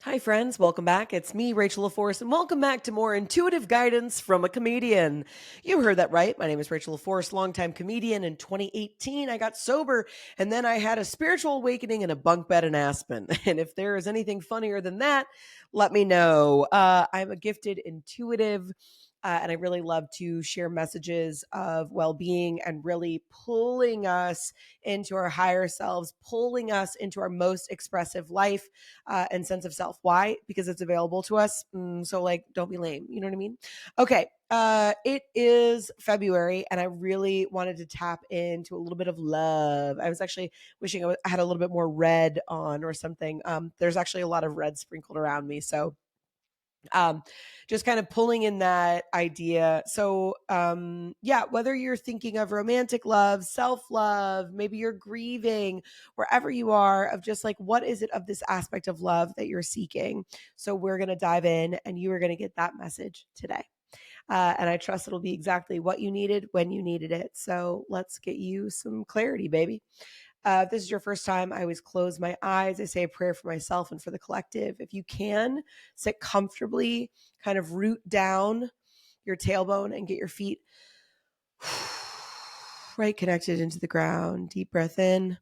Hi, friends. Welcome back. It's me, Rachel LaForce, and welcome back to more intuitive guidance from a comedian. You heard that right. My name is Rachel LaForce, longtime comedian. In 2018, I got sober, and then I had a spiritual awakening in a bunk bed in Aspen. And if there is anything funnier than that, let me know. I'm a gifted intuitive. And I really love to share messages of well being and really pulling us into our higher selves, pulling us into our most expressive life and sense of self. Why? Because it's available to us. So, like, don't be lame. You know what I mean? Okay. It is February, and I really wanted to tap into a little bit of love. I was actually wishing I had a little bit more red on or something. There's actually a lot of red sprinkled around me. So, um just kind of pulling in that idea. So yeah, whether you're thinking of romantic love, self-love, maybe you're grieving, wherever you are, of just like what is it of this aspect of love that you're seeking. So we're going to dive in and you are going to get that message today. And I trust it'll be exactly what you needed when you needed it. So let's get you some clarity, baby. If this is your first time, I always close my eyes. I say a prayer for myself and for the collective. If you can, sit comfortably, kind of root down your tailbone and get your feet right connected into the ground. Deep breath in.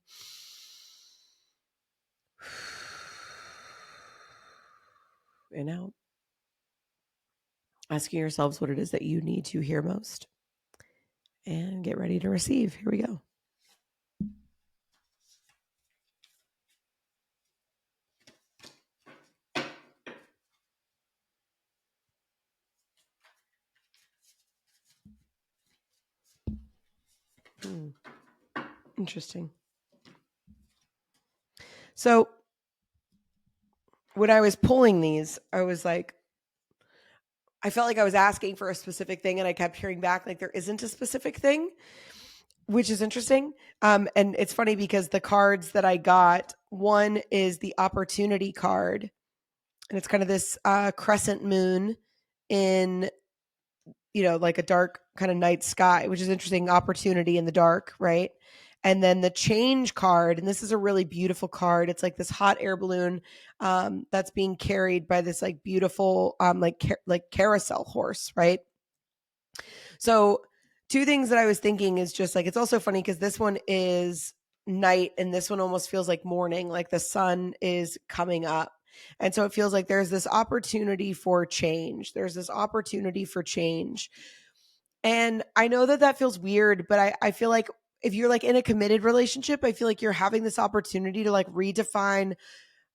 And out. Asking yourselves what it is that you need to hear most. And get ready to receive. Here we go. Interesting. So when I was pulling these, I was like, I felt like I was asking for a specific thing and I kept hearing back like there isn't a specific thing, which is interesting. And it's funny because the cards that I got, one is the opportunity card, and it's kind of this crescent moon in, like a dark kind of night sky, which is interesting. Opportunity in the dark, right? And then the change card, and this is a really beautiful card. It's like this hot air balloon that's being carried by this like beautiful like carousel horse, right? So two things that I was thinking is just like, it's also funny because this one is night and this one almost feels like morning, like the sun is coming up. And so it feels like there's this opportunity for change. There's this opportunity for change. And I know that that feels weird, but I feel like if you're like in a committed relationship, I feel like you're having this opportunity to like redefine,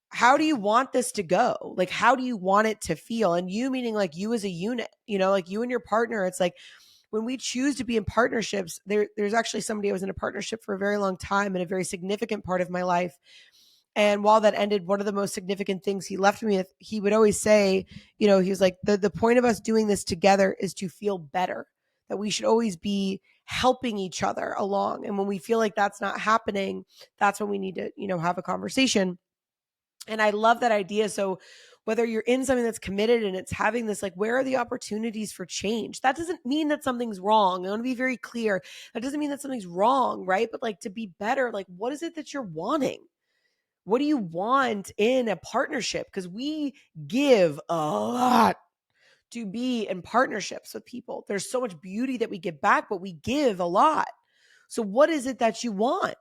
how do you want this to go? Like, how do you want it to feel? And you meaning like you as a unit, like you and your partner. It's like when we choose to be in partnerships, there's actually somebody I was in a partnership for a very long time and a very significant part of my life. And while that ended, one of the most significant things he left me with, he would always say, he was like, the point of us doing this together is to feel better, that we should always be helping each other along. And when we feel like that's not happening, that's when we need to, have a conversation. And I love that idea. So whether you're in something that's committed and it's having this, like, where are the opportunities for change? That doesn't mean that something's wrong. I want to be very clear. That doesn't mean that something's wrong, right? But like to be better, like what is it that you're wanting? What do you want in a partnership? Because we give a lot to be in partnerships with people. There's so much beauty that we give back, but we give a lot. So what is it that you want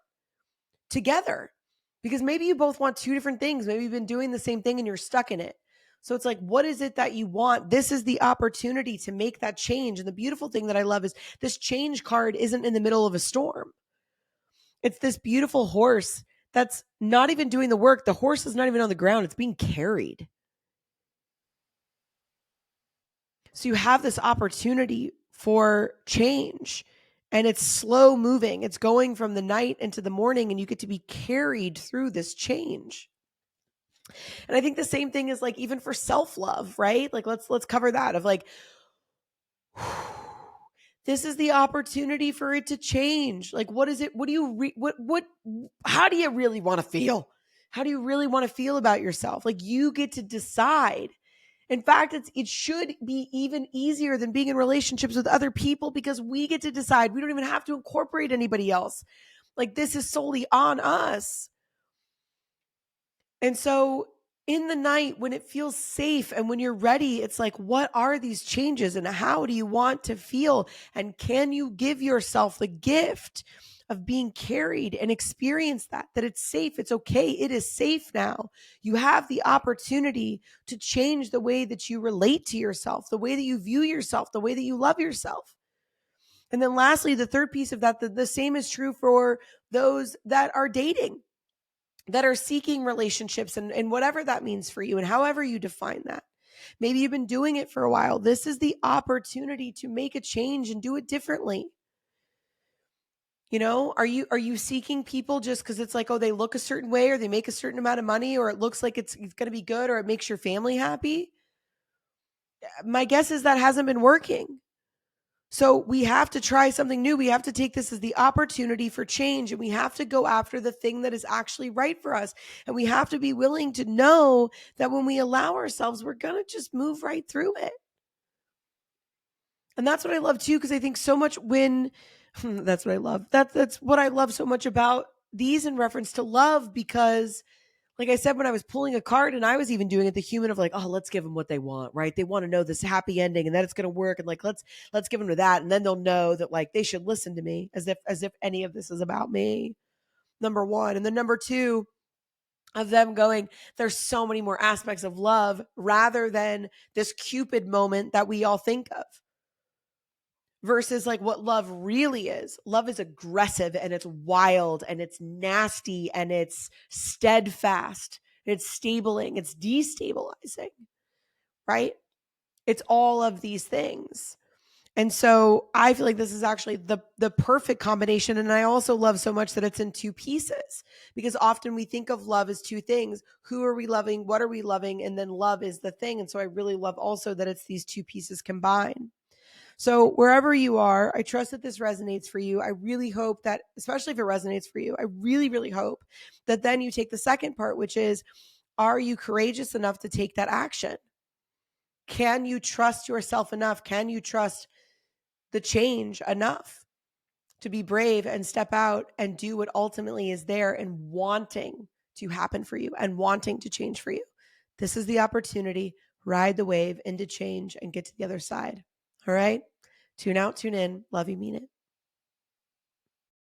together? Because maybe you both want two different things. Maybe you've been doing the same thing and you're stuck in it. So it's like, what is it that you want? This is the opportunity to make that change. And the beautiful thing that I love is this change card isn't in the middle of a storm. It's this beautiful horse that's not even doing the work. The horse is not even on the ground. It's being carried. So you have this opportunity for change, and it's slow moving. It's going from the night into the morning, and you get to be carried through this change. And I think the same thing is like even for self-love, right? Like let's cover that of like, this is the opportunity for it to change. Like, what is it? What do you, how do you really want to feel? How do you really want to feel about yourself? Like you get to decide. In fact, it should be even easier than being in relationships with other people because we get to decide. We don't even have to incorporate anybody else. Like this is solely on us. And so in the night when it feels safe and when you're ready, it's like, what are these changes and how do you want to feel? And can you give yourself the gift of being carried and experience that it's safe, it's okay, it is safe now. You have the opportunity to change the way that you relate to yourself, the way that you view yourself, the way that you love yourself. And then lastly, the third piece of that, the same is true for those that are dating, that are seeking relationships, and whatever that means for you and however you define that. Maybe you've been doing it for a while. This is the opportunity to make a change and do it differently. Are you seeking people just because it's like, oh, they look a certain way or they make a certain amount of money or it looks like it's going to be good or it makes your family happy? My guess is that hasn't been working. So we have to try something new. We have to take this as the opportunity for change, and we have to go after the thing that is actually right for us. And we have to be willing to know that when we allow ourselves, we're going to just move right through it. And that's what I love too, because I think so much that's what I love. That's what I love so much about these in reference to love, because like I said, when I was pulling a card, and I was even doing it the human of like, oh, let's give them what they want, right? They want to know this happy ending and that it's going to work. And like, let's give them to that. And then they'll know that like they should listen to me, as if any of this is about me. Number one. And then number two, of them going, there's so many more aspects of love rather than this Cupid moment that we all think of. Versus like what love really is. Love is aggressive and it's wild and it's nasty and it's steadfast. It's stabling, it's destabilizing, right? It's all of these things. And so I feel like this is actually the perfect combination. And I also love so much that it's in two pieces, because often we think of love as two things. Who are we loving? What are we loving? And then love is the thing. And so I really love also that it's these two pieces combined. So wherever you are, I trust that this resonates for you. I really hope that, especially if it resonates for you, I really, really hope that then you take the second part, which is, are you courageous enough to take that action? Can you trust yourself enough? Can you trust the change enough to be brave and step out and do what ultimately is there and wanting to happen for you and wanting to change for you? This is the opportunity. Ride the wave into change and get to the other side. All right? Tune out, tune in. Love you, mean it.